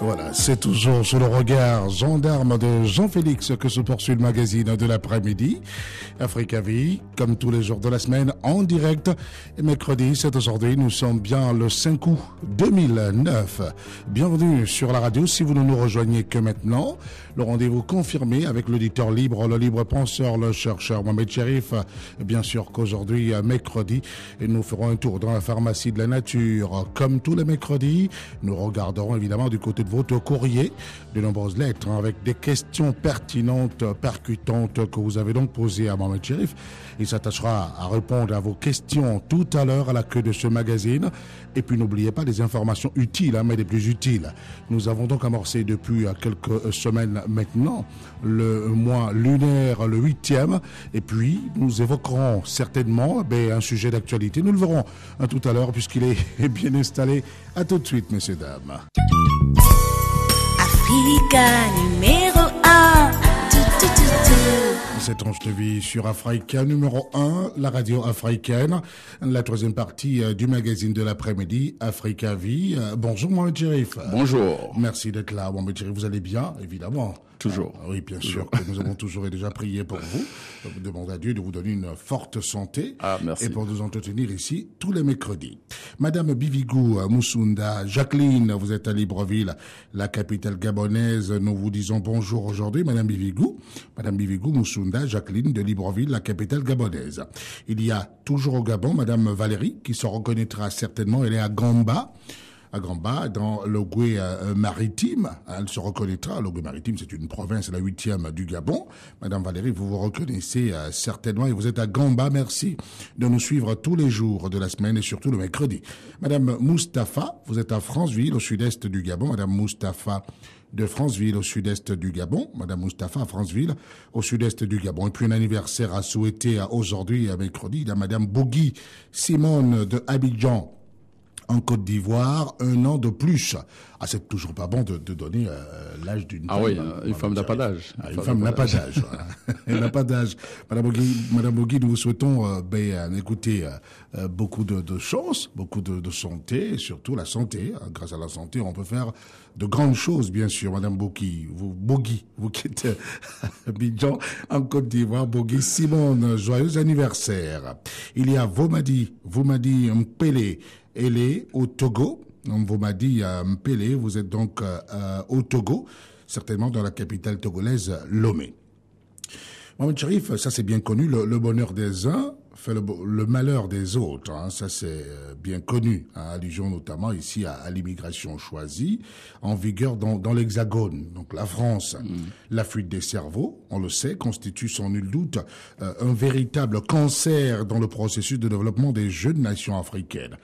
Voilà, c'est toujours sous le regard gendarme de Jean-Félix que se poursuit le magazine de l'après-midi. Africa Vie, comme tous les jours de la semaine, en direct. Et mercredi, c'est aujourd'hui, nous sommes bien le 5 août 2009. Bienvenue sur la radio, si vous ne nous rejoignez que maintenant. Le rendez-vous confirmé avec l'auditeur libre, le libre penseur, le chercheur Mohamed Cherif. Bien sûr qu'aujourd'hui, mercredi, nous ferons un tour dans la pharmacie de la nature. Comme tous les mercredis, nous regarderons évidemment du côté de votre courrier de nombreuses lettres avec des questions pertinentes, percutantes que vous avez donc posées à Mohamed Cherif. Il s'attachera à répondre à vos questions tout à l'heure à la queue de ce magazine. Et puis n'oubliez pas des informations utiles, mais des plus utiles. Nous avons donc amorcé depuis quelques semaines maintenant le mois lunaire, le 8e. Et puis nous évoquerons certainement un sujet d'actualité. Nous le verrons tout à l'heure puisqu'il est bien installé. À tout de suite, messieurs, dames. Africa numéro 1. Cette tranche de vie sur Africa numéro 1, la radio africaine, la troisième partie du magazine de l'après-midi, Africa Vie. Bonjour Mohamed Cherif. Bonjour. Merci d'être là. Mohamed Cherif, vous allez bien, évidemment. Toujours. Oui, bien sûr que nous avons toujours et déjà prié pour vous. Nous demandons à Dieu de vous donner une forte santé. Merci. Et pour nous entretenir ici tous les mercredis. Madame Bivigou Moussunda, Jacqueline, vous êtes à Libreville, la capitale gabonaise. Nous vous disons bonjour aujourd'hui, Madame Bivigou. Madame Bivigou Moussunda, Jacqueline de Libreville, la capitale gabonaise. Il y a toujours au Gabon Madame Valérie, qui se reconnaîtra certainement. Elle est à Gamba, dans l'Ogooué maritime. Elle se reconnaîtra. L'Ogooué maritime, c'est une province, la 8e du Gabon. Madame Valérie, vous vous reconnaissez certainement et vous êtes à Gamba. Merci de nous suivre tous les jours de la semaine et surtout le mercredi. Madame Moustapha, vous êtes à Franceville, au sud-est du Gabon. Madame Moustapha de Franceville, au sud-est du Gabon. Madame Moustapha à Franceville, au sud-est du Gabon. Et puis un anniversaire à souhaiter aujourd'hui, à mercredi. Il y a Madame Bogui Simone de Abidjan, en Côte d'Ivoire, 1 an de plus. Ah, c'est toujours pas bon de donner l'âge d'une femme. Ah oui, une femme n'a pas d'âge. Une femme n'a pas d'âge. Elle n'a pas d'âge. Madame Bogui, nous vous souhaitons, écoutez, beaucoup de chance, beaucoup de santé, et surtout la santé. Grâce à la santé, on peut faire de grandes choses, bien sûr. Madame Bogui, vous qui êtes à Abidjan, en Côte d'Ivoire, Bogui Simone, joyeux anniversaire. Il y a Voumadi Mpele. Elle est au Togo. Vous m'avez dit Mpele, vous êtes donc au Togo, certainement dans la capitale togolaise, Lomé. Mohamed Cherif, ça c'est bien connu, le bonheur des uns fait le malheur des autres. Ça c'est bien connu, allusion notamment ici à l'immigration choisie, en vigueur dans l'Hexagone. Donc la France, la fuite des cerveaux, on le sait, constitue sans nul doute un véritable cancer dans le processus de développement des jeunes nations africaines.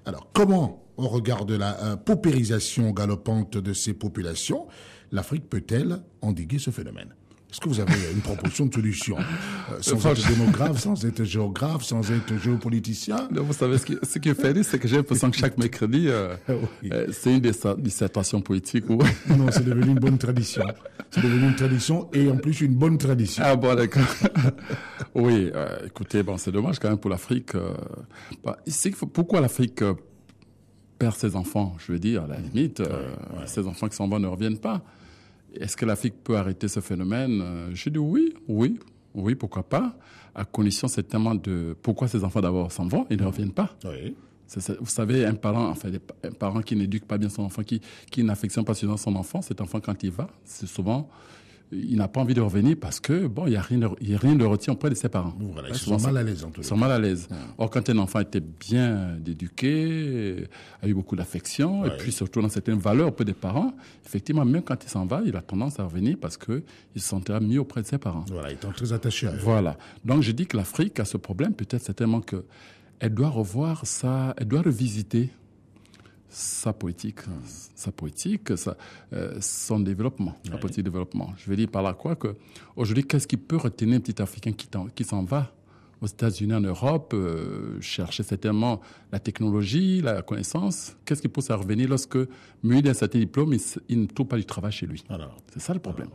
Alors, comment, au regard de la paupérisation galopante de ces populations, l'Afrique peut-elle endiguer ce phénomène ? Est-ce que vous avez une proposition de solution sans être démographe, sans être géographe, sans être géopoliticien? Vous savez, ce qui fait rire, c'est que j'ai l'impression que chaque mercredi, c'est une dissertation poétique. Ou... Non, c'est devenu une bonne tradition. C'est devenu une tradition et en plus une bonne tradition. Ah bon, d'accord. Oui, écoutez, c'est dommage quand même pour l'Afrique. Pourquoi l'Afrique perd ses enfants? Je veux dire, à la limite, ces enfants qui s'en vont ne reviennent pas. Est-ce que l'Afrique peut arrêter ce phénomène? Je dis oui, pourquoi pas, à condition certainement de... Pourquoi ces enfants d'abord s'en vont et ne reviennent pas? Oui. Vous savez, un parent qui n'éduque pas bien son enfant, qui n'affectionne pas suffisamment son enfant, cet enfant quand il va, c'est souvent... Il n'a pas envie de revenir parce que, il n'y a rien de retient auprès de ses parents. Voilà, ils sont mal à l'aise en tout cas. Ils sont mal à l'aise. Or, quand un enfant était bien éduqué, a eu beaucoup d'affection, et puis surtout dans certaines valeurs auprès des parents, effectivement, même quand il s'en va, il a tendance à revenir parce qu'il se sentira mieux auprès de ses parents. Voilà, ils sont très attachés à eux. Voilà. Donc, je dis que l'Afrique a ce problème, peut-être certainement qu'elle doit revoir ça, elle doit revisiter sa politique, son développement, sa politique de développement. Je veux dire par là quoi que aujourd'hui, qu'est-ce qui peut retenir un petit Africain qui s'en va aux États-Unis, en Europe, chercher certainement la technologie, la connaissance? Qu'est-ce qui peut se revenir lorsque, muni d'un certain diplôme, il ne trouve pas du travail chez lui? C'est ça le problème.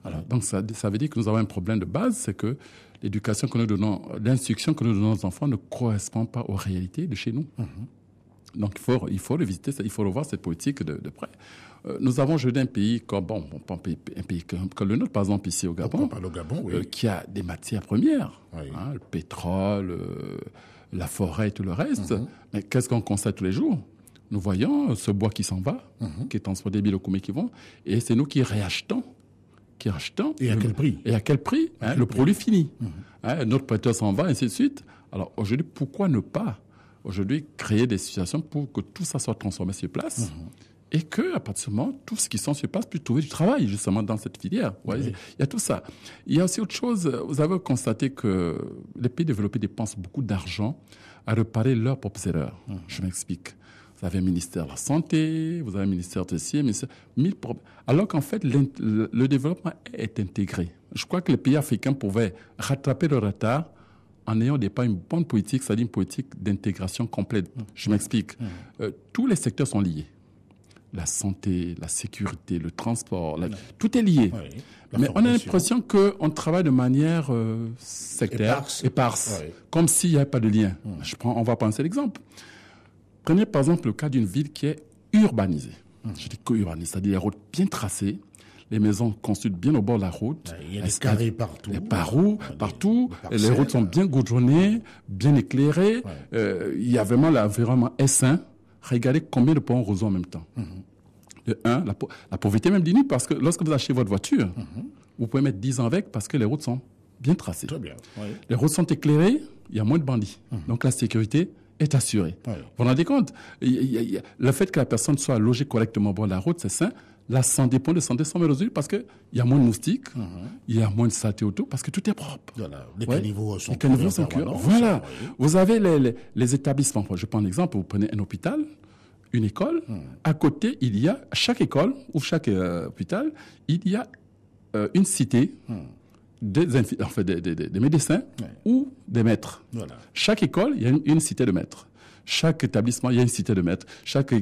Alors, donc ça veut dire que nous avons un problème de base, c'est que l'éducation que nous donnons, l'instruction que nous donnons aux enfants ne correspond pas aux réalités de chez nous. Donc il faut revisiter ça, il faut revoir cette politique de près. Nous avons aujourd'hui un pays comme un pays comme le nôtre, par exemple ici au Gabon, qui a des matières premières, le pétrole, la forêt et tout le reste. Mais qu'est-ce qu'on constate tous les jours? Nous voyons ce bois qui s'en va, qui est transporté des Bilokoumé qui vont, et c'est nous qui réachetons. Et à quel prix? Et à quel prix, le produit fini. Notre prêteur s'en va, ainsi de suite. Alors aujourd'hui, pourquoi ne pas aujourd'hui créer des situations pour que tout ça soit transformé sur place et que, à partir de ce moment, tout ce qui sont sur place puisse trouver du travail, justement, dans cette filière. Il y a tout ça. Il y a aussi autre chose. Vous avez constaté que les pays développés dépensent beaucoup d'argent à réparer leurs propres erreurs. Je m'explique. Vous avez un ministère de la Santé, vous avez un ministère de ceci, alors qu'en fait, le développement est intégré. Je crois que les pays africains pouvaient rattraper le retard en ayant une bonne politique, c'est-à-dire une politique d'intégration complète. Je m'explique. Tous les secteurs sont liés. La santé, la sécurité, le transport, tout est lié. Mais on a l'impression qu'on travaille de manière sectaire, éparse, comme s'il n'y avait pas de lien. On va penser l'exemple. Prenez par exemple le cas d'une ville qui est urbanisée. Je dis co-urbanisée, c'est-à-dire les routes bien tracées, les maisons construites bien au bord de la route. Il y a des carrés partout. Partout. Les routes sont bien goudronnées, bien éclairées. Il y a vraiment l'environnement est sain. Regardez combien de ponts roseaux en même temps. De un, la pauvreté même diminue parce que lorsque vous achetez votre voiture, vous pouvez mettre 10 ans avec parce que les routes sont bien tracées. Très bien. Les routes sont éclairées, il y a moins de bandits. Donc la sécurité est assurée. Vous vous rendez compte? Le fait que la personne soit logée correctement au bord de la route, c'est sain. La santé, des points de santé sont résolus parce qu'il y a moins de moustiques, il y a moins de saleté autour, parce que tout est propre. Les caniveaux sont cuits. Voilà. Vous avez les établissements. Je prends un exemple, vous prenez un hôpital, une école. À côté, il y a, chaque école ou chaque hôpital, il y a une cité des médecins ou des maîtres. Chaque école, il y a une cité de maîtres. Chaque établissement, il y a une cité de maîtres. Chaque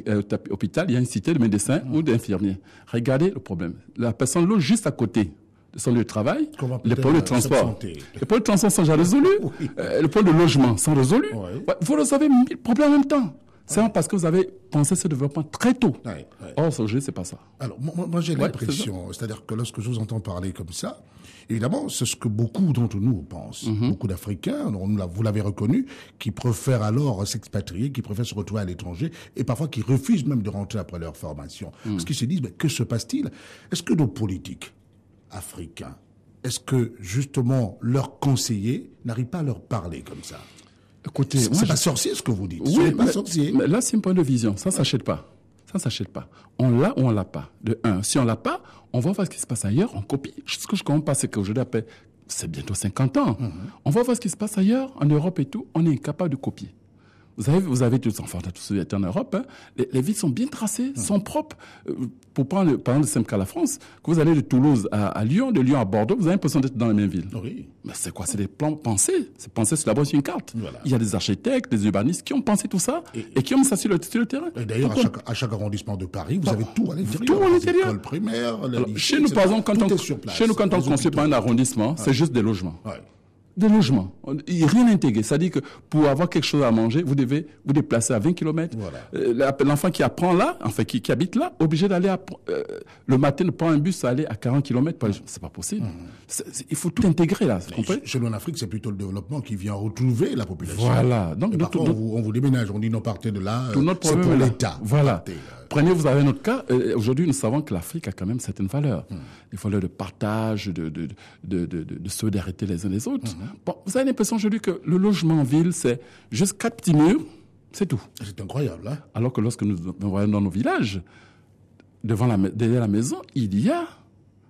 hôpital, il y a une cité de médecins ou d'infirmiers. Regardez le problème. La personne loge juste à côté de son lieu de travail. Les problèmes de transport. Les problèmes de transport sont déjà résolus. Les problèmes de logement sont résolus. Vous résolvez 1000 problèmes en même temps. C'est parce que vous avez pensé ce développement très tôt. Or, aujourd'hui, c'est pas ça. Alors, moi j'ai l'impression, c'est-à-dire que lorsque je vous entends parler comme ça, évidemment, c'est ce que beaucoup d'entre nous pensent. Beaucoup d'Africains, vous l'avez reconnu, qui préfèrent alors s'expatrier, qui préfèrent se retrouver à l'étranger, et parfois qui refusent même de rentrer après leur formation. Parce qu'ils se disent, mais que se passe-t-il? Est-ce que nos politiques africains, est-ce que justement leurs conseillers n'arrivent pas à leur parler comme ça? Écoutez, c'est pas sorcier ce que vous dites. Oui, pas sorcier. Mais là, c'est un point de vision. Ça s'achète pas. Ça s'achète pas. On l'a ou on l'a pas. De un, si on l'a pas, on va voir ce qui se passe ailleurs, on copie. Ce que je comprends pas, c'est qu'aujourd'hui, après, c'est bientôt 50 ans. On va voir ce qui se passe ailleurs, en Europe et tout. On est incapable de copier. Vous avez tous, enfin, tous été en Europe, hein, les villes sont bien tracées, sont propres. Pour prendre, par exemple, le simple cas la France, que vous allez de Toulouse à Lyon, de Lyon à Bordeaux, vous avez l'impression d'être dans la même ville. Oui. Mais c'est quoi? C'est des plans pensés. C'est pensé sur la base d'une carte. Voilà. Il y a des architectes, des urbanistes qui ont pensé tout ça et qui ont mis ça sur le terrain. Et d'ailleurs, à chaque arrondissement de Paris, vous avez tout à l'intérieur. Tout à l'intérieur. L'école primaire, chez nous, par exemple, quand on construit pas un arrondissement, c'est juste des logements. Des logements. Il n'y a rien intégré. C'est-à-dire que pour avoir quelque chose à manger, vous devez vous déplacer à 20 km. Voilà. L'enfant qui apprend là, enfin qui habite là, obligé d'aller le matin, ne prend un bus, aller à 40 km. C'est pas possible. Il faut tout intégrer là. Chez nous en Afrique, c'est plutôt le développement qui vient retrouver la population. Voilà. Donc, parfois, on vous déménage, on dit non, partez de là. Tout notre c'est pour l'État. Voilà. Prenez, vous avez notre cas. Aujourd'hui, nous savons que l'Afrique a quand même certaines valeurs. Des valeurs de partage, de solidarité les uns les autres. Bon, vous avez l'impression aujourd'hui que le logement en ville, c'est juste 4 petits murs, c'est tout. C'est incroyable, hein? Alors que lorsque nous voyons dans nos villages, derrière la maison, il y a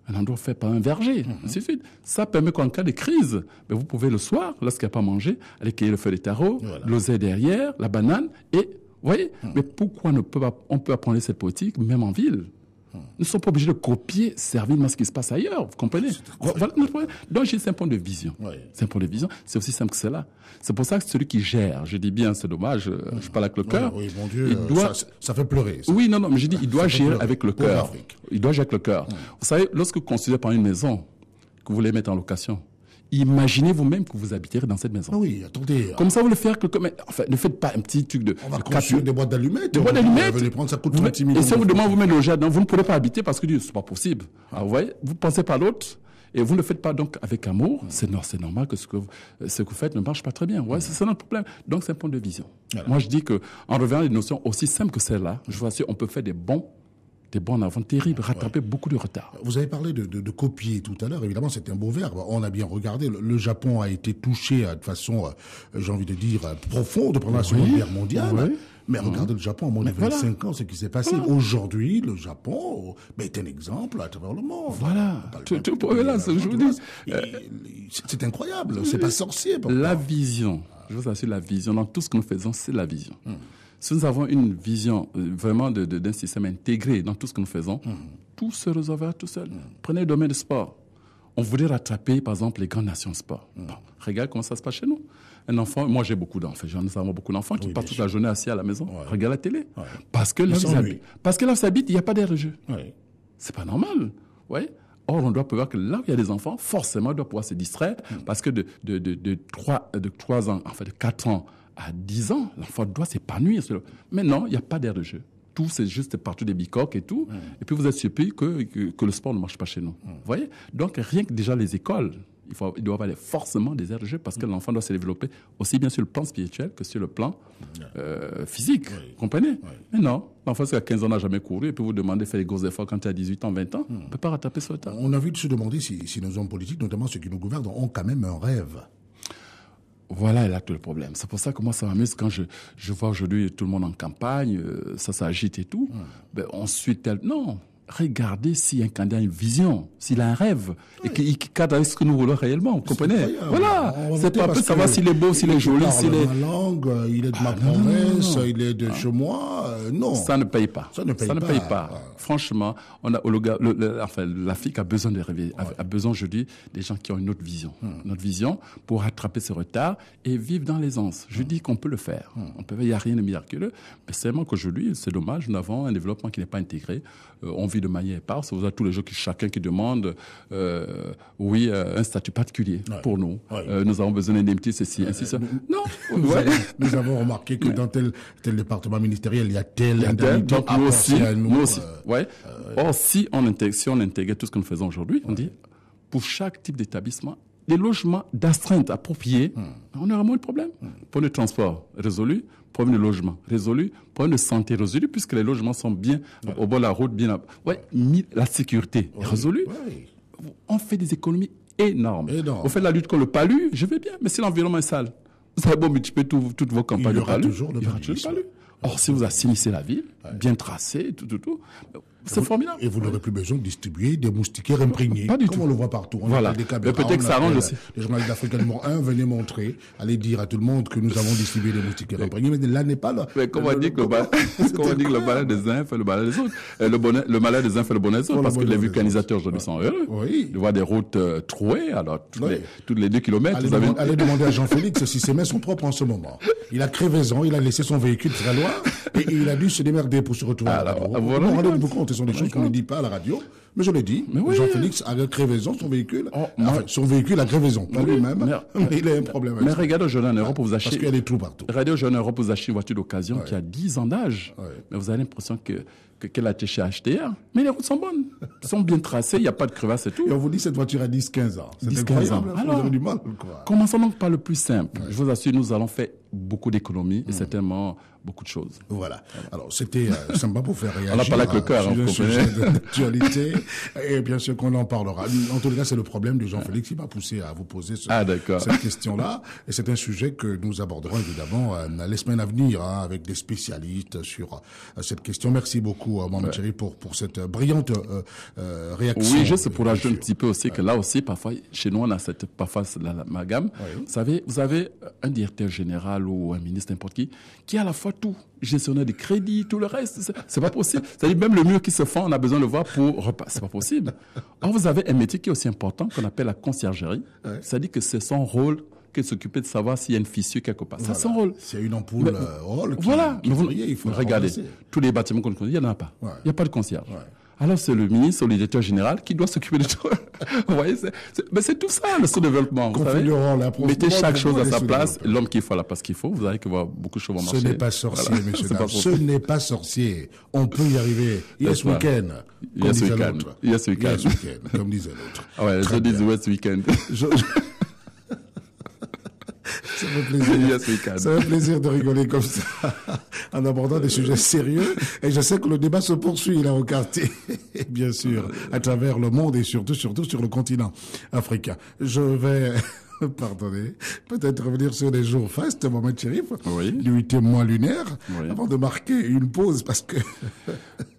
un endroit fait par un verger. Ainsi de suite. Ça permet qu'en cas de crise, vous pouvez le soir, lorsqu'il n'y a pas mangé, aller cueillir le feuille de taro, l'oseille derrière, la banane, et Vous voyez? Mais pourquoi on peut apprendre cette politique, même en ville? Nous ne sommes pas obligés de copier servilement ce qui se passe ailleurs, vous comprenez? Voilà notre problème. Donc, c'est un point de vision. Oui. C'est un point de vision. C'est aussi simple que cela. C'est pour ça que celui qui gère, je dis bien, c'est dommage, je parle avec le cœur. Oui, mon Dieu, ça fait pleurer. Ça. Oui, non, mais je dis, il doit gérer avec le cœur. Il doit gérer avec le cœur. Vous savez, lorsque vous construisez par une maison, que vous voulez mettre en location, imaginez vous-même que vous habiterez dans cette maison. Ah oui, attendez. Comme ça, vous le faites enfin, ne faites pas un petit truc de... On va construire des boîtes d'allumettes. Des boîtes d'allumettes. Venez prendre, ça coûte 36 millions. Et si on vous demande, vous mettez le jardin, vous ne pourrez pas habiter parce que c'est pas possible. Alors, vous voyez, vous pensez pas à l'autre. Et vous ne le faites pas donc avec amour. C'est normal que ce que vous faites ne marche pas très bien. Ouais, c'est notre problème. Donc, c'est un point de vision. Voilà. Moi, je dis que, en revenant à des notions aussi simples que celle-là, je vous assure, on peut faire des bons en avant terribles, rattraper beaucoup de retard. Vous avez parlé de copier tout à l'heure. Évidemment, c'est un beau verbe. On a bien regardé. Le Japon a été touché de façon, j'ai envie de dire, profonde pendant la Seconde Guerre mondiale. Oui. Mais regardez le Japon, en moins de 25 ans, ce qui s'est passé. Voilà. Aujourd'hui, le Japon est un exemple à travers le monde. Voilà. Je vous dis. C'est incroyable. C'est pas sorcier. La vision. Je vous assure, la vision. Dans tout ce que nous faisons, c'est la vision. Si nous avons une vision vraiment d'un système intégré dans tout ce que nous faisons, tout se résolvera tout seul. Prenez le domaine du sport. On voudrait rattraper, par exemple, les grandes nations de sport. Bon, regarde comment ça se passe chez nous. Un enfant, moi j'ai beaucoup d'enfants, nous avons beaucoup d'enfants qui passent toute la journée assis à la maison, regardent la télé. Ouais. Parce que là où ils habitent, il n'y a pas d'air de jeu. Ouais. C'est pas normal. Ouais. Or, on doit pouvoir que là où il y a des enfants, forcément, on doit pouvoir se distraire parce que de 3 ans, en fait, de 4 ans à 10 ans, l'enfant doit s'épanouir. Mais non, il n'y a pas d'air de jeu. Tout, c'est juste partout des bicoques et tout. Et puis, vous êtes surpris que le sport ne marche pas chez nous. Vous voyez? Donc, rien que déjà les écoles, il doit y avoir forcément des aires de jeu parce que l'enfant doit se développer aussi bien sur le plan spirituel que sur le plan physique. Vous comprenez? Mais non, l'enfant, c'est à 15 ans, n'a jamais couru et puis vous demandez de faire des gros efforts quand il a 18 ans, 20 ans. On ne peut pas rattraper ce retard. On a envie de se demander si nos hommes politiques, notamment ceux qui nous gouvernent, ont quand même un rêve. Voilà là tout le problème. C'est pour ça que moi, ça m'amuse quand je vois aujourd'hui tout le monde en campagne, ça s'agite et tout. Ben, ensuite, non. Regardez si un candidat a une vision, s'il a un rêve, et qu'il cadre avec ce que nous voulons réellement, vous comprenez? Voilà. C'est pas peu savoir s'il est beau, s'il est joli, s'il est... ma langue, il est de ma province, il est de chez moi, non. Ça ne paye pas. Ça ne paye pas. Franchement, l'Afrique a besoin de rêver, a besoin aujourd'hui des gens qui ont une autre vision. Notre vision pour rattraper ce retard et vivre dans l'aisance. Je dis qu'on peut le faire. Il n'y a rien de miraculeux. Mais seulement qu'aujourd'hui, c'est dommage, nous avons un développement qui n'est pas intégré. On vit de manière éparse. Vous avez tous les jours chacun qui demande, un statut particulier pour nous. Nous avons besoin d'indemnité, ceci, ainsi, ça. Non. Nous avons remarqué que dans tel département ministériel, il y a tel indemnité. Donc nous aussi. Or, si on intègre tout ce que nous faisons aujourd'hui, on dit, pour chaque type d'établissement, des logements d'astreinte appropriés, on aura moins de problèmes. Pour le transport résolu, problème de logement résolu, problème de santé résolu, puisque les logements sont bien au bord de la route, bien. La sécurité est résolue. On fait des économies énormes. On fait la lutte contre le palu, je vais bien, mais si l'environnement est sale, vous avez beau multiplier toutes vos campagnes de palu, il y aura toujours le palu. Or, si vous assainissez la ville, bien tracée, tout, c'est formidable. Et vous n'aurez plus besoin de distribuer des moustiquaires imprégnés. Pas du tout. Comme on le voit partout. On voilà. Des caméras, mais peut-être que ça arrange aussi. Les journalistes d'Afrique numéro 1 venaient montrer, aller dire à tout le monde que nous avons distribué des moustiquaires imprégnés. Mais là n'est pas là. Mais comment on dit que le malheur des uns fait le malheur des autres. Le malheur des uns fait le bonheur des autres. Parce que les vulcanisateurs aujourd'hui sont heureux. Oui. De voir des routes trouées, alors toutes les 2 kilomètres. Allez demander à Jean-Félix si ses mains sont propres en ce moment. Il a crevaison, il a laissé son véhicule très loin et il a dû se démerder pour se retrouver à la radio. Rendez-vous compte, ce sont des choses qu'on ne dit pas à la radio, mais je l'ai dit. Jean-Félix a crevaison, son véhicule. Son véhicule a crevaison, pas lui-même, mais il a un problème avec ça. Mais regardez aujourd'hui en Europe, vous achetez... Parce qu'il y a des trous partout. Regardez aujourd'hui en Europe, vous achetez une voiture d'occasion qui a 10 ans d'âge, mais vous avez l'impression qu'elle a été chez HTR, mais les routes sont bonnes, sont bien tracées, il n'y a pas de crevasse et tout. Et on vous dit cette voiture a 10-15 ans. C'est incroyable. Alors, vous avez du mal, quoi. Commençons donc par le plus simple. Je vous assure, nous allons faire beaucoup d'économies et certainement beaucoup de choses. Voilà. Alors, c'était sympa pour faire réagir. On a parlé avec le cœur, sur un sujet d'actualité. Et bien sûr qu'on en parlera. En tout cas, c'est le problème de Jean-Félix qui m'a poussé à vous poser cette question-là. Et c'est un sujet que nous aborderons évidemment les semaines à venir avec des spécialistes sur cette question. Merci beaucoup, Mohamed Cherif, pour cette brillante réaction. Oui, juste pour ajouter un petit peu aussi que là aussi, parfois, chez nous, on a parfois l'amalgame. Oui. Vous avez un directeur général ou un ministre, n'importe qui est à la fois tout, gestionnaire de crédit, tout le reste. C'est pas possible. C'est-à-dire même le mur qui se fend, on a besoin de le voir pour repasser. C'est pas possible. Or, vous avez un métier qui est aussi important qu'on appelle la conciergerie. Ouais. C'est-à-dire que c'est son rôle que de s'occuper de savoir s'il y a une fissure quelque part. Voilà. C'est son rôle. C'est une ampoule rôle qui il faut regardez. Tous les bâtiments qu'on connaît, il n'y en a pas. Il n'y a pas de concierge. Ouais. Alors, c'est le ministre ou le directeur général qui doit s'occuper de tout. Vous voyez, c'est tout ça, le sous-développement. Mettez chaque chose à sa place. L'homme qu'il faut à la place qu'il faut. Vous allez voir beaucoup de choses vont marcher. Ce n'est pas sorcier, messieurs, dames. Ce n'est pas sorcier. On peut y arriver. Yes week-end. Yes week-end. Yes week-end. Comme disait l'autre. Ah ouais, je dis West week-end. Ça fait plaisir. Ça fait plaisir de rigoler comme ça en abordant des sujets sérieux. Et je sais que le débat se poursuit là au quartier, bien sûr, à travers le monde et surtout sur le continent africain. Je vais pardonnez, peut-être revenir sur les jours fastes, Mohamed Cherif, oui. Du 8e mois lunaire, oui. Avant de marquer une pause, parce que...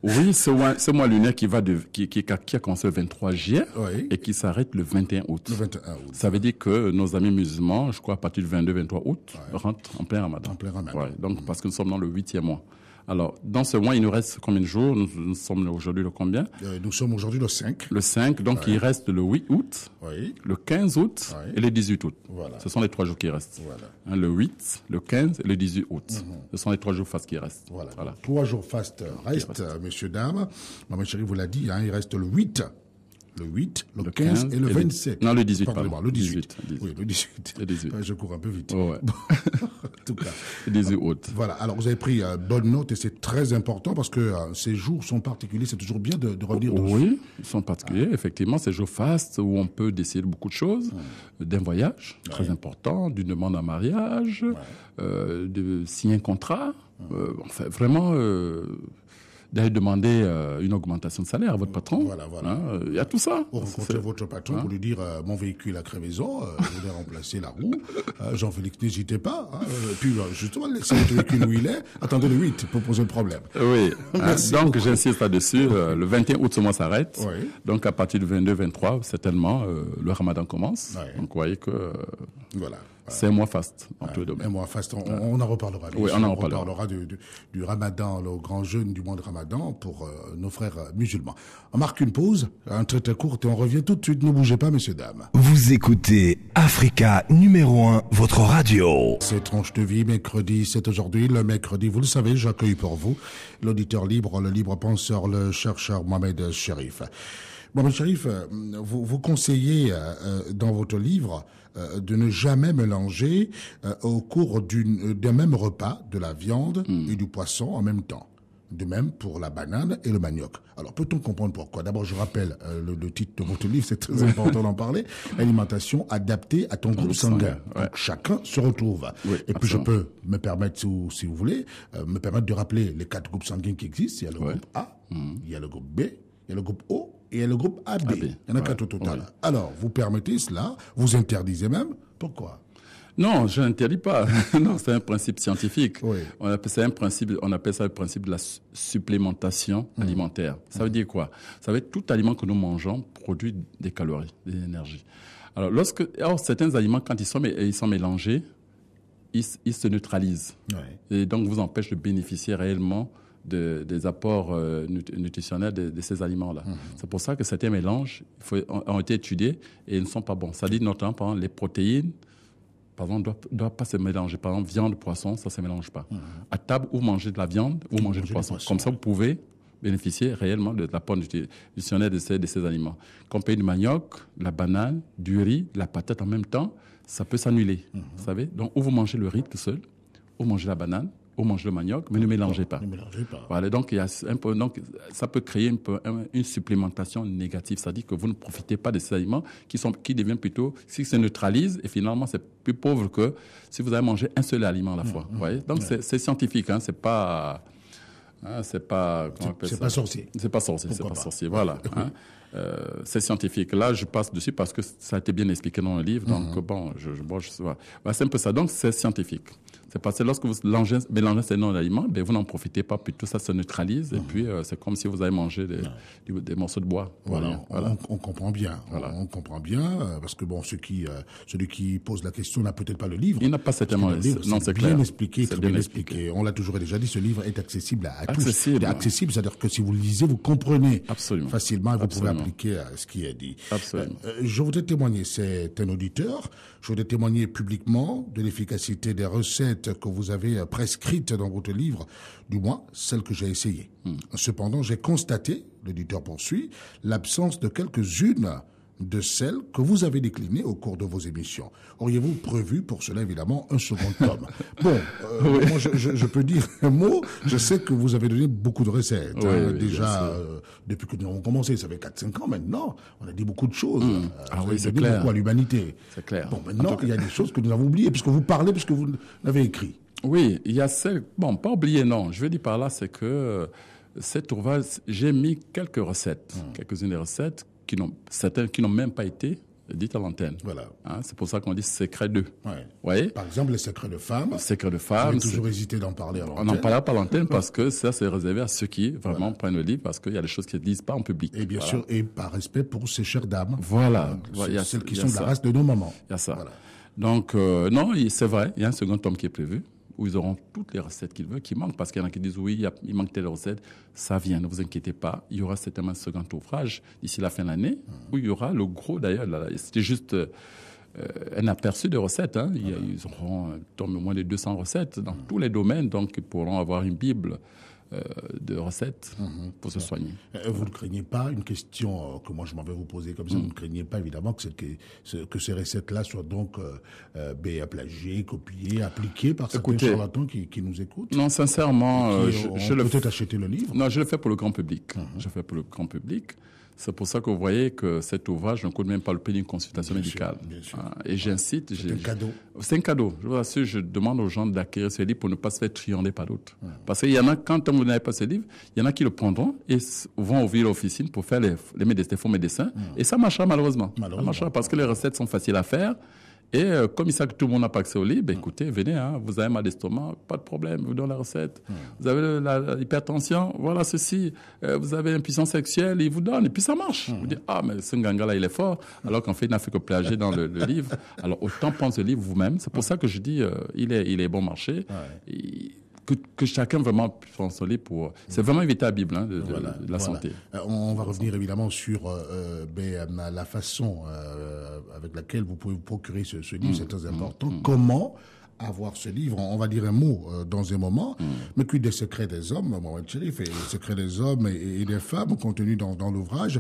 Oui, ce mois lunaire qui a commencé le 23 juillet, oui. Et qui s'arrête le 21 août. Le 21 août. Ça veut dire que nos amis musulmans, je crois, à partir du 22-23 août, ouais. Rentrent en plein ramadan. En plein ramadan. Ouais, donc, parce que nous sommes dans le 8e mois. Alors, dans ce mois, il nous reste combien de jours? Nous sommes aujourd'hui le combien? Nous sommes aujourd'hui le 5. Le 5, donc ouais. Il reste le 8 août, oui. Le 15 août oui. Et le 18 août. Voilà. Ce sont les 3 jours qui restent. Voilà. Le 8, le 15 et le 18 août. Ce sont les 3 jours fastes qui restent. Voilà. 3 jours fastes restent, messieurs, dames. Maman Chérie vous l'a dit, il reste le 8. Le 8, le 15 et le 27. Non, le 18, pardon. Le 18. 18. Oui, le 18. Le 18. Je cours un peu vite. Oh, ouais. En tout cas. Le 18 août. Voilà. Alors, vous avez pris bonne note et c'est très important parce que ces jours sont particuliers. C'est toujours bien de revenir dessus. Oui, ils sont particuliers. Effectivement, ces jours fastes où on peut décider de beaucoup de choses. D'un voyage, très important, d'une demande en mariage, de signer un contrat. Enfin, vraiment... d'aller demander une augmentation de salaire à votre patron. Voilà. Il y a tout ça. Vous rencontrez votre patron pour lui dire mon véhicule a crevaison, je voulais remplacer la roue. Jean-Félix, n'hésitez pas. Puis justement, laissez votre véhicule où il est. Attendez le 8 pour poser le problème. Oui. Donc j'insiste là-dessus. Le 21 août, ce mois s'arrête. Oui. Donc à partir du 22-23, certainement, le ramadan commence. Oui. Donc vous voyez que... Voilà. C'est un mois faste, en tous les domaines. Un mois faste, on en reparlera. Oui, on en reparlera du ramadan, le grand jeûne du mois de ramadan pour nos frères musulmans. On marque une pause, un très courte, et on revient tout de suite. Ne bougez pas, messieurs, dames. Vous écoutez Africa numéro 1, votre radio. C'est Tranche de vie, mercredi, c'est aujourd'hui. Le mercredi, vous le savez, j'accueille pour vous l'auditeur libre, le libre penseur, le chercheur Mohamed Cherif. Mohamed Cherif, vous conseillez dans votre livre de ne jamais mélanger au cours d'un même repas de la viande et du poisson en même temps. De même pour la banane et le manioc. Alors, peut-on comprendre pourquoi? D'abord, je rappelle le titre de votre livre, c'est très important d'en parler. Alimentation adaptée à ton groupe sanguin. Ouais. Donc, chacun se retrouve. Oui, et puis, je peux me permettre, si vous voulez, me permettre de rappeler les 4 groupes sanguins qui existent. Il y a le groupe A, il y a le groupe B, il y a le groupe O et il y a le groupe AB. Il y en a 4 au total. Alors, vous permettez cela, vous interdisez même. Pourquoi? Non, je n'interdis pas. Non, c'est un principe scientifique. Oui. On appelle ça le principe de la supplémentation alimentaire. Ça veut dire quoi? Ça veut dire tout aliment que nous mangeons produit des calories, de l'énergie. Alors, certains aliments, quand ils sont mélangés, ils se neutralisent. Oui. Et donc, vous empêchent de bénéficier réellement des apports nutritionnels de ces aliments-là. C'est pour ça que certains mélanges ont été étudiés et ils ne sont pas bons. Ça dit notamment, par exemple, les protéines, par exemple, ne doivent pas se mélanger. Par exemple, viande, poisson, ça ne se mélange pas. À table, vous mangez de la viande, vous mangez du poisson. Comme ça, vous pouvez bénéficier réellement de l'apport nutritionnel de ces aliments. Compagnie du manioc, de la banane, du riz, de la patate en même temps, ça peut s'annuler. Vous savez? Donc, ou vous mangez le riz tout seul, ou vous mangez la banane, ou mangez le manioc, mais ne mélangez pas. Ne mélangez pas. Voilà, donc, ça peut créer une supplémentation négative. C'est-à-dire que vous ne profitez pas de ces aliments qui deviennent plutôt, si se neutralisent, et finalement, c'est plus pauvre que si vous avez mangé un seul aliment à la fois. Vous voyez? Donc, c'est scientifique, hein, c'est pas... c'est pas sorcier. C'est pas sorcier. Voilà. c'est scientifique. Là, je passe dessus parce que ça a été bien expliqué dans le livre. Donc, je sais pas. C'est un peu ça. Donc, c'est scientifique. C'est parce que lorsque vous mélangez ces non-aliments, ben, vous n'en profitez pas, puis tout ça se neutralise. Et puis, c'est comme si vous avez mangé des morceaux de bois. Voilà. On comprend bien. Voilà. On comprend bien, parce que bon, celui qui pose la question n'a peut-être pas le livre. Il n'a pas certainement le livre. Non, c'est bien clair. expliqué, très bien expliqué. On l'a toujours déjà dit, ce livre est accessible à tous. Accessible, c'est-à-dire que si vous le lisez, vous comprenez facilement et vous pouvez appliquer ce qui est dit. Absolument. Je voudrais témoigner, c'est un auditeur, je voudrais témoigner publiquement de l'efficacité des recettes que vous avez prescrites dans votre livre, du moins celles que j'ai essayées. Cependant, j'ai constaté, l'auditeur poursuit, l'absence de quelques-unes de celles que vous avez déclinées au cours de vos émissions. Auriez-vous prévu pour cela, évidemment, un second tome? Bon, moi, je peux dire un mot. Je sais que vous avez donné beaucoup de recettes. Déjà, depuis que nous avons commencé, ça fait 4-5 ans maintenant, on a dit beaucoup de choses. C'est clair. Beaucoup à l'humanité. C'est clair. Bon, maintenant, il y a des choses que nous avons oubliées, puisque vous parlez, puisque vous l'avez écrit. Oui, il y a celles... Bon, pas oublier, non. Je veux dire par là, c'est que cet ouvrage, j'ai mis quelques recettes, quelques-unes des recettes, certaines qui n'ont même pas été dites à l'antenne. Voilà. C'est pour ça qu'on dit secret d'eux. Ouais. Par exemple, les secrets de femmes. Les secrets de femmes. J'ai toujours hésité d'en parler à l'antenne. On n'en parle pas à l'antenne parce que ça, c'est réservé à ceux qui vraiment prennent le livre parce qu'il y a des choses qu'ils ne disent pas en public. Et bien sûr, et par respect pour ces chères dames. Voilà. Celles qui sont de la race de nos mamans. Il y a ça. Voilà. Donc, non, c'est vrai, il y a un second tome qui est prévu, où ils auront toutes les recettes qu'ils veulent, qui manquent, parce qu'il y en a qui disent oui, il manque telle recette, ça vient, ne vous inquiétez pas, il y aura certainement un second ouvrage d'ici la fin de l'année, où il y aura le gros d'ailleurs, c'était juste un aperçu de recettes, ils auront au moins de 200 recettes dans tous les domaines, donc ils pourront avoir une bible de recettes pour se soigner. Vous ne craignez pas, une question que moi je m'en vais vous poser comme ça, vous ne craignez pas évidemment que ces recettes-là soient donc plagiées, copiées, appliquées par certains charlatans qui nous écoutent? Non, sincèrement, je le peut-être acheter le livre. Non, je le fais pour le grand public. Je fais pour le grand public. C'est pour ça que vous voyez que cet ouvrage ne coûte même pas le prix d'une consultation médicale. Bien sûr. Et j'incite... C'est un cadeau. C'est un cadeau. Je vous assure, je demande aux gens d'acquérir ce livre pour ne pas se faire triander par d'autres. Parce qu'il y en a, quand vous n'avez pas ce livre, il y en a qui le prendront et vont ouvrir l'officine pour faire les médecins. Et ça marchera malheureusement. Ça marchera parce que les recettes sont faciles à faire. Et comme ils savent que tout le monde n'a pas accès au livre, écoutez, venez, vous avez mal d'estomac, pas de problème, vous donne la recette. Vous avez l'hypertension, voilà ceci. Vous avez l'impuissance sexuelle, il vous donne, et puis ça marche. Vous dites, mais ce ganga-là, il est fort, alors qu'en fait, il n'a fait que plagier dans le livre. Alors, autant prendre ce livre vous-même. C'est pour ça que je dis, il est bon marché. Que chacun vraiment prenne son livre pour... C'est vraiment éviter la Bible de la santé. On va revenir évidemment sur la façon avec laquelle vous pouvez vous procurer ce livre, c'est très important. Comment avoir ce livre? On va dire un mot dans un moment, mais puis des secrets des hommes, Mohamed Cherif, et les secrets des hommes et des femmes contenus dans l'ouvrage.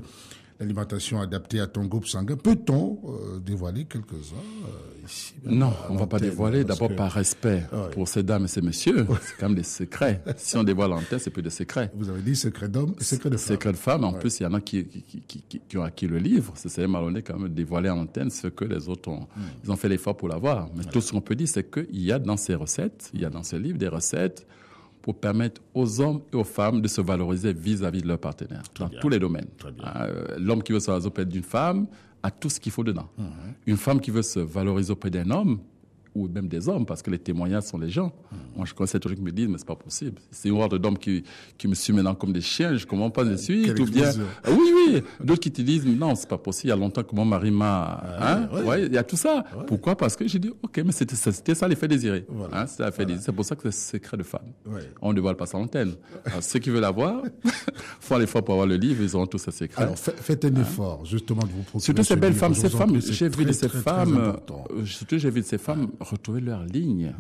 L'alimentation adaptée à ton groupe sanguin. Peut-on dévoiler quelques-uns ici? Non, on ne va pas dévoiler. D'abord par respect pour ces dames et ces messieurs. C'est quand même des secrets. Si on dévoile l'antenne, c'est plus des secrets. Vous avez dit secrets d'hommes et secrets de femmes. Secrets de femmes. En plus, il y en a qui ont acquis le livre. C'est malhonnête quand même de dévoiler en antenne ce que les autres ont. Ils ont fait l'effort pour l'avoir. Mais tout ce qu'on peut dire, c'est qu'il y a dans ces recettes, il y a dans ce livre des recettes pour permettre aux hommes et aux femmes de se valoriser vis-à-vis de leur partenaire, dans tous les domaines. L'homme qui veut se valoriser auprès d'une femme a tout ce qu'il faut dedans. Une femme qui veut se valoriser auprès d'un homme, ou même des hommes, parce que les témoignages sont les gens. Moi, je connais ces trucs qui me disent, mais c'est pas possible. C'est une horde d'hommes qui me suivent maintenant comme des chiens, je comprends pas de suite, ou bien... Oui. D'autres qui te disent, non, c'est pas possible, il y a longtemps que mon mari m'a... il y a tout ça. Pourquoi? Parce que j'ai dit, ok, mais c'était ça l'effet désiré. C'était l'effet désiré. C'est pour ça que c'est secret de femme. On ne dévoile pas ça à l'antenne. Ceux qui veulent l'avoir, font l'effort pour avoir le livre, ils auront tous ces secrets. Alors, faites un effort, justement, de vous procurer. Surtout ces belles femmes, j'ai vu de ces femmes, surtout j'ai vu de ces femmes retrouver leur ligne,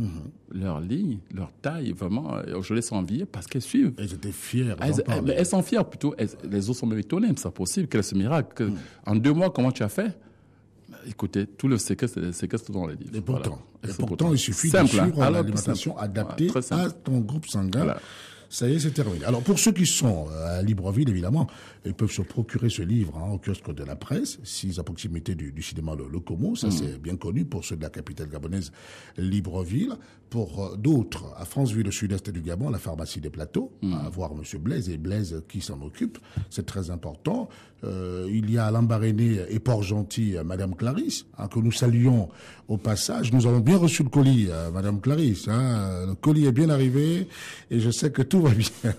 leur taille, vraiment. Aujourd'hui, elles sont enviées parce qu'elles suivent. Elles étaient fières. Elles sont fières plutôt. Les autres sont même étonnés. C'est pas possible. Quel est ce miracle? En 2 mois, comment tu as fait? Écoutez, tout le secret, c'est dans les livres. Et pourtant, il suffit de suivre l'alimentation adaptée à ton groupe sanguin. Ça y est, c'est terminé. Alors, pour ceux qui sont à Libreville, évidemment, ils peuvent se procurer ce livre au kiosque de la presse, à proximité du cinéma Le Como. Ça, c'est bien connu pour ceux de la capitale gabonaise, Libreville. Pour d'autres, à Franceville, le sud-est du Gabon, la pharmacie des Plateaux, à voir Monsieur Blaise, et Blaise qui s'en occupe. C'est très important. Il y a à Lambaréné et Port-Gentil, Madame Clarisse, que nous saluons au passage. Nous avons bien reçu le colis, Madame Clarisse. Le colis est bien arrivé et je sais que tout va bien.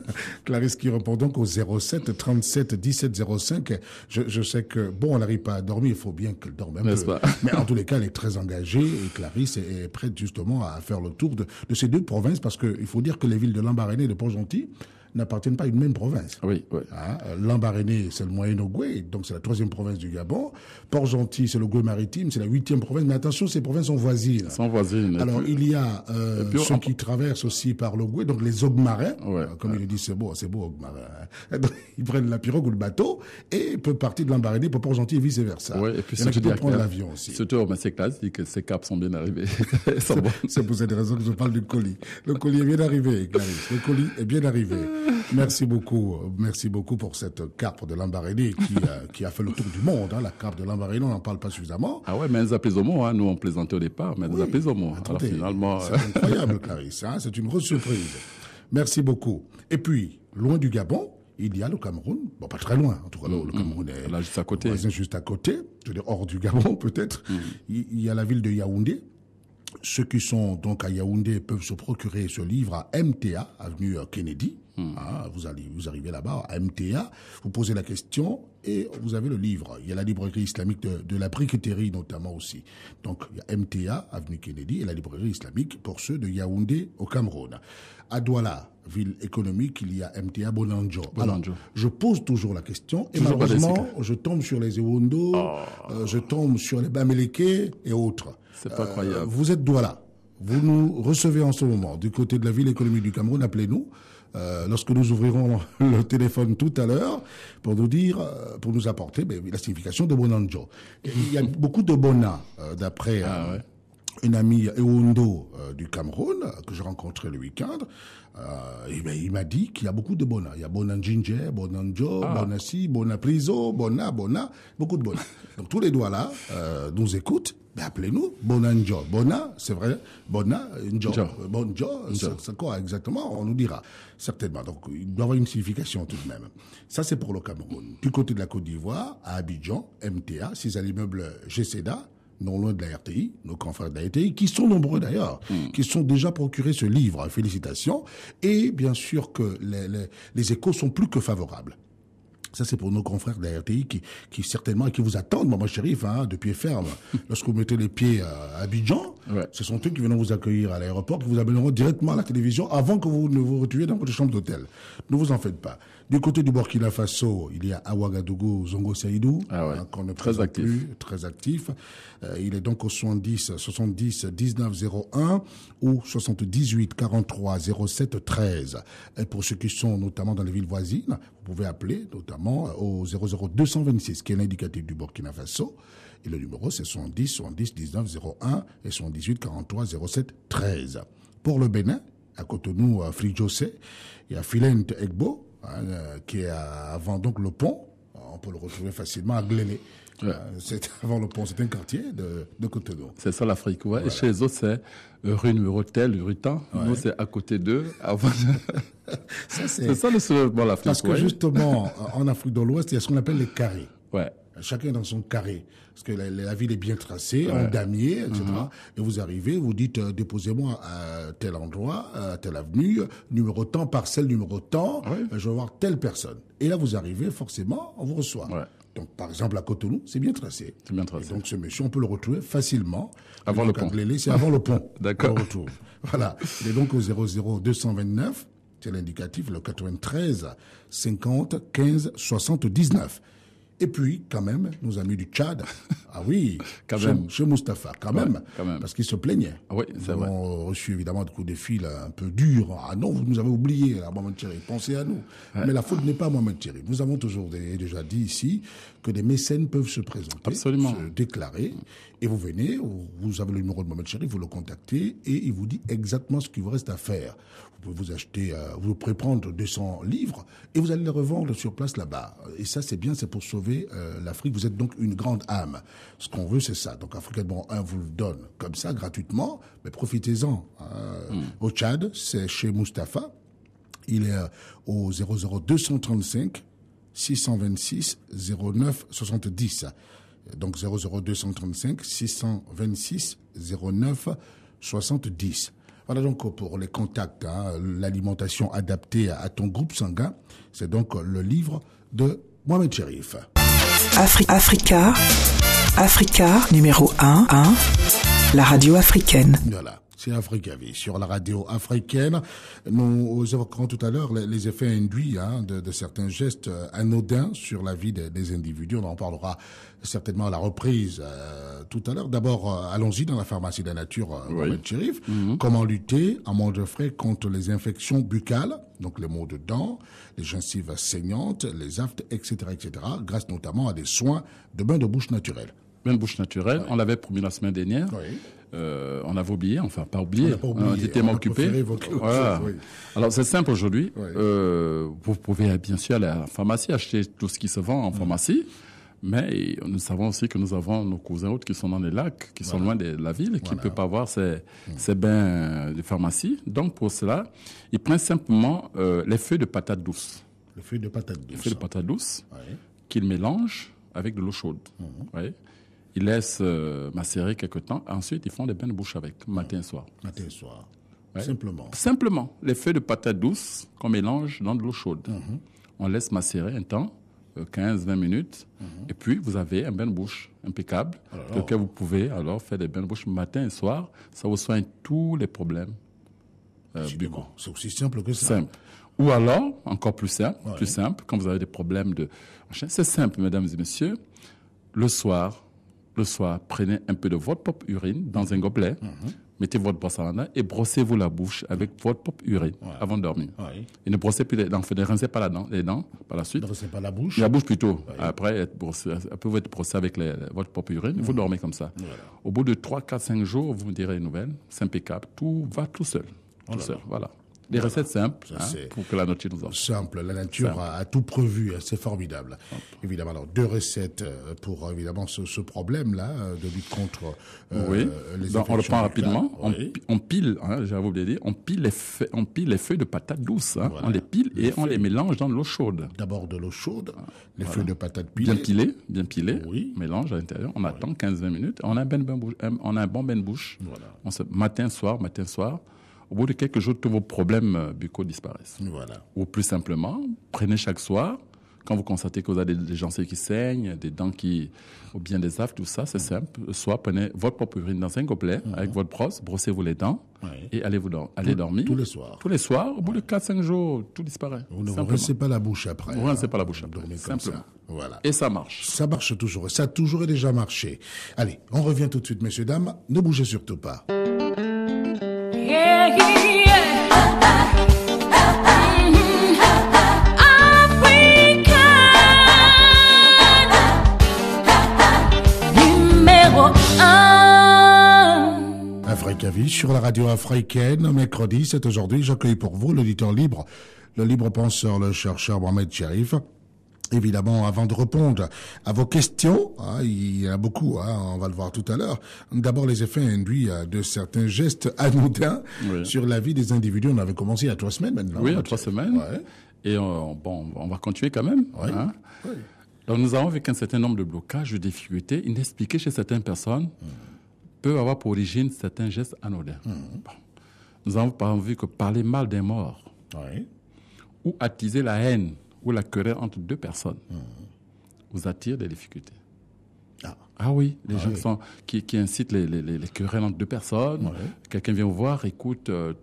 Clarisse qui répond donc au 07 37 17 05. Je sais que, bon, elle n'arrive pas à dormir, il faut bien qu'elle dorme un peu. Mais en tous les cas, elle est très engagée et Clarisse est prête justement à faire le tour de ces deux provinces parce qu'il faut dire que les villes de Lambaréné et de Port-Gentil n'appartiennent pas à une même province. Oui, oui. Lambaréné, c'est le Moyen-Ogoué, donc c'est la 3e province du Gabon. Port-Gentil, c'est le Goué maritime, c'est la 8e province. Mais attention, ces provinces sont voisines. Alors, il y a ceux qui traversent aussi par le Goué, donc les Ogmarins. Comme il le dit, c'est beau, Ogmarin. Ils prennent la pirogue ou le bateau et peuvent partir de Lambaréné pour Port-Gentil et vice-versa. Oui, et puis il y en a qui peuvent prendre l'avion aussi. Surtout, c'est clair, dit que ces caps sont bien arrivés. C'est pour cette raison que je parle du colis. Le colis est bien arrivé, Clarisse. Le colis est bien arrivé. Merci beaucoup pour cette carpe de Lambaréné qui a fait le tour du monde. La carpe de Lambaréné, on n'en parle pas suffisamment. Ah ouais, mais elles appellent au mot. Nous on plaisantait au départ, mais elles appellent au mot. Alors finalement, c'est incroyable, Clarisse. C'est une grosse surprise. Merci beaucoup. Et puis, loin du Gabon, il y a le Cameroun. Bon, pas très loin. En tout cas, le Cameroun est là, juste à côté. Juste à côté. Je veux dire, hors du Gabon, peut-être. Il y a la ville de Yaoundé. Ceux qui sont donc à Yaoundé peuvent se procurer ce livre à MTA, avenue Kennedy. Vous arrivez là-bas à MTA, vous posez la question et vous avez le livre. Il y a la librairie islamique de la briqueterie notamment aussi. Donc il y a MTA, avenue Kennedy, et la librairie islamique pour ceux de Yaoundé au Cameroun. À Douala, ville économique, il y a MTA Bonanjo. Alors, je pose toujours la question et malheureusement, je tombe sur les Ewondo, je tombe sur les Bamileke et autres. C'est pas croyable. Vous êtes Douala. Vous nous recevez en ce moment du côté de la ville économique du Cameroun. Appelez-nous lorsque nous ouvrirons le téléphone tout à l'heure pour nous dire, pour nous apporter la signification de Bonanjo. Il y a beaucoup de Bona d'après une amie Ewondo du Cameroun que j'ai rencontré le week-end. Il m'a dit qu'il y a beaucoup de Bona. Il y a Bonanjinje, Bonanjo, Bonassi, Bonapriso, Bona, beaucoup de Bona. Donc tous les Douala nous écoutent. Appelez-nous, Bonanjo. Bona, c'est vrai, Bona, Njo. Bonjo, c'est quoi exactement? On nous dira, certainement. Donc, il doit y avoir une signification tout de même. Ça, c'est pour le Cameroun. Du côté de la Côte d'Ivoire, à Abidjan, MTA, c'est à l'immeuble GCEDA, non loin de la RTI, nos confrères de la RTI, qui sont nombreux d'ailleurs, qui sont déjà procurés ce livre. Félicitations. Et bien sûr que les échos sont plus que favorables. Ça, c'est pour nos confrères de la RTI qui certainement, et qui vous attendent, maman Chérif, de pied ferme. Lorsque vous mettez les pieds à Abidjan, ce sont eux qui viendront vous accueillir à l'aéroport, qui vous amèneront directement à la télévision avant que vous ne vous retrouviez dans votre chambre d'hôtel. Ne vous en faites pas. Du côté du Burkina Faso, il y a Ouagadougou Zongo Saïdou, qu'on ne présente plus, très actif. Il est donc au 70 19 01 ou 78 43 07 13. Et pour ceux qui sont notamment dans les villes voisines, vous pouvez appeler notamment au 00226, qui est l'indicatif du Burkina Faso. Et le numéro, c'est 70 19 01 et 78 43 07 13. Pour le Bénin, à Cotonou, à Frijose, il y a Philent Egbo, qui est avant donc le pont. On peut le retrouver facilement à Glélé. C'est avant le pont, c'est un quartier de Cotonou. C'est ça l'Afrique, ouais. Voilà. Et chez les autres, c'est rue numéro tel, rue tant. Nous, c'est à côté d'eux. Avant... c'est ça le soulèvement l'Afrique. Parce que justement, en Afrique de l'Ouest, il y a ce qu'on appelle les carrés. Ouais. Chacun dans son carré. Parce que la ville est bien tracée, en damier, etc. Et vous arrivez, vous dites, déposez-moi à tel endroit, à telle avenue, numéro tant, parcelle numéro tant, je vais voir telle personne. Et là, vous arrivez, forcément, on vous reçoit. Ouais. Donc, par exemple, à Cotonou, c'est bien tracé. C'est bien tracé. Et donc, ce monsieur, on peut le retrouver facilement. Avant le pont. C'est avant le pont. D'accord. On le retrouve. Voilà. Il est donc au 00229, c'est l'indicatif, le 93 50 15 79. Et puis, quand même, nos amis du Tchad, Ah oui, Quand même. chez Mustapha, quand même. Quand même. Parce qu'il se plaignait. Ah oui, Nous c'est vrai. avons reçu évidemment des coups de fil un peu durs. Ah non, vous nous avez oubliés, là, Mohamed Thierry. Pensez à nous. Mais la faute n'est pas à Mohamed Thierry. Nous avons toujours déjà dit ici que des mécènes peuvent se présenter, Absolument. se déclarer. Et vous venez, vous avez le numéro de Mohamed Thierry, vous le contactez et il vous dit exactement ce qu'il vous reste à faire. Vous pouvez vous acheter, vous pouvez prendre 200 livres et vous allez les revendre sur place là-bas. Et ça, c'est bien, c'est pour sauver l'Afrique. Vous êtes donc une grande âme. Ce qu'on veut, c'est ça. Donc, Africa Numéro 1 vous le donne comme ça, gratuitement, mais profitez-en. Au Tchad, c'est chez Mustapha. Il est au 00235 626 09 70. Donc 00235 626 09 70. Voilà donc pour les contacts, l'alimentation adaptée à ton groupe sanguin. C'est donc le livre de Mohamed Cherif. Africa numéro 1, la radio africaine. Voilà. C'est Africa Vie. Sur la radio africaine, nous évoquerons tout à l'heure les effets induits de certains gestes anodins sur la vie des individus. On en parlera certainement à la reprise tout à l'heure. D'abord, allons-y dans la pharmacie de la nature, Mohamed Cherif. Comment lutter en mode frais contre les infections buccales, donc les maux de dents, les gencives saignantes, les aftes, etc., grâce notamment à des soins de bain de bouche naturel. Bain de bouche naturel, on l'avait promis la semaine dernière. Oui. On avait oublié, enfin pas oublié. On était tellement occupé. Voilà. Oui. Alors c'est simple aujourd'hui. Oui. Vous pouvez bien sûr aller à la pharmacie, acheter tout ce qui se vend en pharmacie. Mais nous savons aussi que nous avons nos cousins autres qui sont dans les lacs, qui sont loin de la ville, qui ne peuvent pas avoir ces bains de pharmacie. Donc pour cela, ils prennent simplement les feuilles de patate douce. Les feuilles de patate douce. Les feuilles de patate douce Oui. qu'ils mélangent avec de l'eau chaude. Oui. Ils laissent macérer quelques temps. Ensuite, ils font des bains de bouche avec, matin et soir. Matin et soir. Ouais. Simplement. Simplement, les feuilles de patate douce qu'on mélange dans de l'eau chaude. On laisse macérer un temps, 15-20 minutes, et puis vous avez un bain de bouche impeccable, lequel vous pouvez alors faire des bains de bouche matin et soir. Ça vous soigne tous les problèmes buccaux. C'est aussi simple que ça. Simple. Ou alors, encore plus simple, quand vous avez des problèmes de... C'est simple, mesdames et messieurs. Le soir, prenez un peu de votre propre urine dans un gobelet, mettez votre brosse à dents et brossez-vous la bouche avec votre propre urine avant de dormir. Oui. Et ne brossez plus les dents, ne rincez pas les dents par la suite. Ne rincez pas la bouche. La bouche plutôt. Après, elle peut être brossée avec votre propre urine. Vous dormez comme ça. Voilà. Au bout de 3, 4, 5 jours, vous me direz une nouvelle. C'est impeccable. Tout va tout seul. Voilà. Des recettes simples pour que la nature nous offre. Simple, la nature a tout prévu, c'est formidable. Évidemment, alors 2 recettes pour évidemment ce problème-là de lutte contre les infections. On le prend rapidement. Oui. On pile, j'avais oublié de dire, on pile les feuilles de patate douce. Voilà. On les pile et on les mélange dans de l'eau chaude. D'abord de l'eau chaude, les feuilles de patate pilées. Bien pilé. Oui. Mélange à l'intérieur. On attend 15-20 minutes. On a un bon bain de bouche. Voilà. Matin, soir. Au bout de quelques jours, tous vos problèmes buccaux disparaissent. Voilà. Ou plus simplement, prenez chaque soir, quand vous constatez que vous avez des gencives qui saignent, des dents ou bien des aftes, tout ça, c'est simple. Le soir, prenez votre propre urine dans un gobelet avec votre brosse, brossez-vous les dents et allez dormir. Tous les soirs. Tous les soirs, au bout de 4-5 jours, tout disparaît. Vous ne vous rincez pas la bouche après. Vous ne rincez pas la bouche après. Dormez comme Simplement. ça. Voilà. Et ça marche. Ça marche toujours. Ça a toujours et déjà marché. Allez, on revient tout de suite, messieurs, dames. Ne bougez surtout pas. Yeah, yeah. Africa Vie sur la radio africaine. Mercredi, c'est aujourd'hui. J'accueille pour vous l'auditeur libre, le libre penseur, le chercheur Mohamed Cherif. Évidemment, avant de répondre à vos questions, il y en a beaucoup, on va le voir tout à l'heure. D'abord, les effets induits de certains gestes anodins sur la vie des individus. On avait commencé il y a 3 semaines maintenant. Oui, il y a 3 semaines. Ouais. Et on va continuer quand même. Oui. Oui. Donc, nous avons vécu un certain nombre de blocages, de difficultés inexpliquées chez certaines personnes, peuvent avoir pour origine certains gestes anodins. Bon. Nous avons par exemple vu que parler mal d'un mort ou attiser la haine ou la querelle entre 2 personnes vous attire des difficultés. Ah oui, les gens qui incitent les querelles entre 2 personnes. Quelqu'un vient vous voir, écoute, au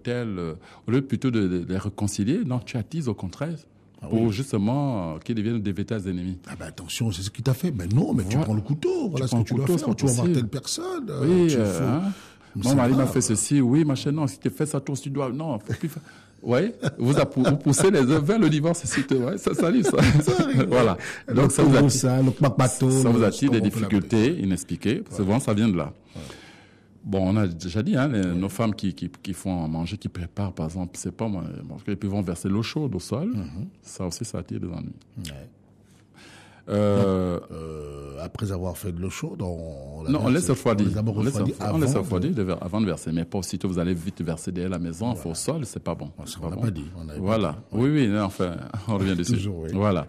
lieu plutôt de les réconcilier, non, tu attises au contraire. pour justement qu'ils deviennent des véritables ennemis. Ah ben attention, c'est ce qu'il t'a fait. Ben non, mais tu prends le couteau. Voilà ce que tu dois couteau, faire. Tu vas voir telle personne. Oui, Mais mon c'est mari m'a grave. fait ceci. Oui, machin, non, si tu fais ça, toi, tu dois. Non, faut plus faire. Ouais, vous poussez les uns vers le divorce, ouais, ça arrive, ça. Voilà. Donc, ça vous attire des difficultés inexpliquées. Souvent, ça vient de là. Ouais. Bon, on a déjà dit, hein, nos femmes qui font à manger, qui préparent, par exemple, c'est pas moi, ils vont verser l'eau chaude au sol. Ça aussi, ça attire des ennuis. Ouais. Après avoir fait de l'eau chaude, on laisse refroidir. On laisse refroidir avant de verser. Mais pas aussitôt, vous allez vite verser derrière la maison, au sol, c'est pas bon. On n'a pas dit. Voilà. Pas dit. Oui, enfin, on revient dessus. Toujours, oui. Voilà.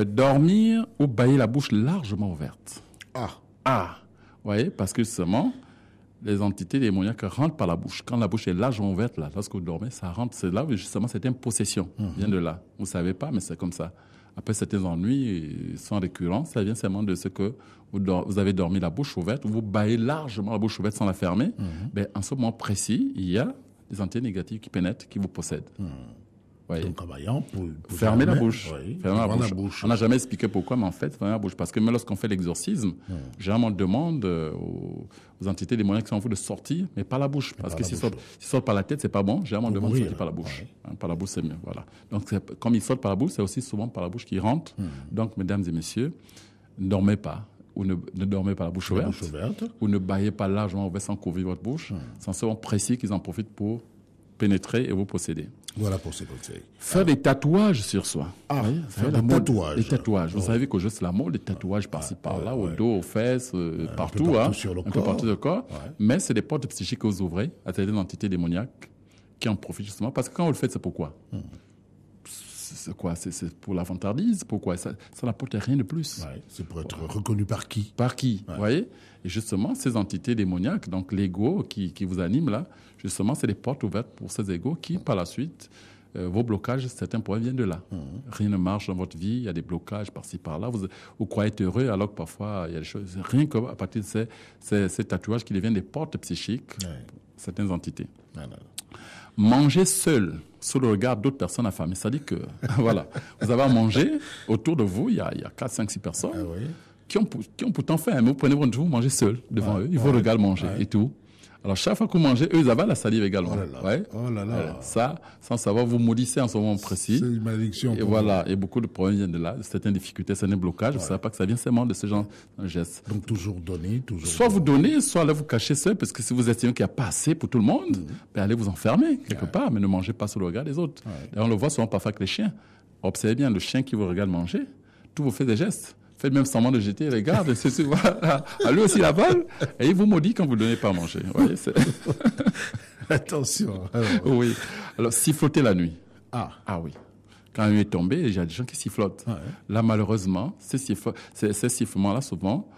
Dormir ou bailler la bouche largement ouverte. Vous voyez, parce que justement, les entités démoniaques rentrent par la bouche. Quand la bouche est largement ouverte, là, lorsque vous dormez, ça rentre. C'est là où justement, c'est une possession. Vient de là. Vous savez pas, mais c'est comme ça. Après, certains ennuis sont récurrents. Ça vient seulement de ce que vous avez dormi la bouche ouverte, vous baillez largement la bouche ouverte sans la fermer. Ben, en ce moment précis, il y a des entités négatives qui pénètrent, qui vous possèdent. Donc, en baillant, pour fermer la bouche. Oui, fermer la bouche. On n'a jamais expliqué pourquoi, mais en fait, fermer la bouche. Parce que même lorsqu'on fait l'exorcisme, généralement, on demande aux entités démoniaques qui sont en vous de sortir, mais pas la bouche. Parce que s'ils sortent par la tête, c'est pas bon. Généralement, on demande de sortir par la bouche. Par la bouche, c'est mieux. Voilà. Donc, comme ils sortent par la bouche, c'est aussi souvent par la bouche qu'ils rentrent. Donc, mesdames et messieurs, ne dormez pas. Ou ne dormez pas la bouche ouverte. Ou ne baillez pas largement ouvert sans couvrir votre bouche. C'est souvent précis qu'ils en profitent pour pénétrer et vous posséder. Voilà pour ces conseils. Faire des tatouages sur soi. Faire des tatouages. Des tatouages. Vous savez qu'au juste la mode, des tatouages par-ci, par-là, au dos, aux fesses, partout. Un peu partout sur le corps. Mais c'est des portes psychiques que vous ouvrez à travers des entités démoniaques qui en profitent justement. Parce que quand vous le faites, c'est pourquoi c'est quoi? C'est pour la vantardise? Pourquoi? Ça n'apporte rien de plus. C'est pour être reconnu par qui? Par qui, vous voyez? Et justement, ces entités démoniaques, donc l'ego qui vous anime là, justement, c'est des portes ouvertes pour ces égos qui, par la suite, vos blocages, certains problèmes viennent de là. Rien ne marche dans votre vie, il y a des blocages par-ci, par-là. Vous croyez être heureux alors que parfois, il y a des choses. Rien qu'à partir de ces tatouages qui deviennent des portes psychiques, certaines entités. Manger seul, sous le regard d'autres personnes affamées. C'est-à-dire que, voilà, vous avez à manger, autour de vous, il y a 4, 5, 6 personnes qui ont pourtant faim. Mais vous prenez votre vous mangez seul devant eux, ils vous regardent manger et tout. Alors, chaque fois que vous mangez, eux, ils avalent la salive également. Oh là là. Ça, sans savoir, vous maudissez en ce moment précis. C'est une malédiction. Et voilà. Et beaucoup de problèmes viennent de là, certaines difficultés, certains blocages. Vous ne savez pas que ça vient seulement de ce genre de gestes. Donc, toujours donner, Soit vous donnez, soit allez vous cacher seul, parce que si vous estimez qu'il n'y a pas assez pour tout le monde, ben allez vous enfermer quelque part, mais ne mangez pas sous le regard des autres. D'ailleurs, on le voit souvent parfois avec les chiens. Observez bien, le chien qui vous regarde manger, tout vous fait des gestes. Faites même semblant de jeter, regarde, voilà. À lui aussi la balle, et il vous maudit quand vous ne donnez pas à manger. Vous voyez, attention. Oui. Alors, siffloter la nuit. Ah oui. Quand la nuit est tombée, il y a des gens qui sifflotent. Là, malheureusement, ces sifflements-là, souvent,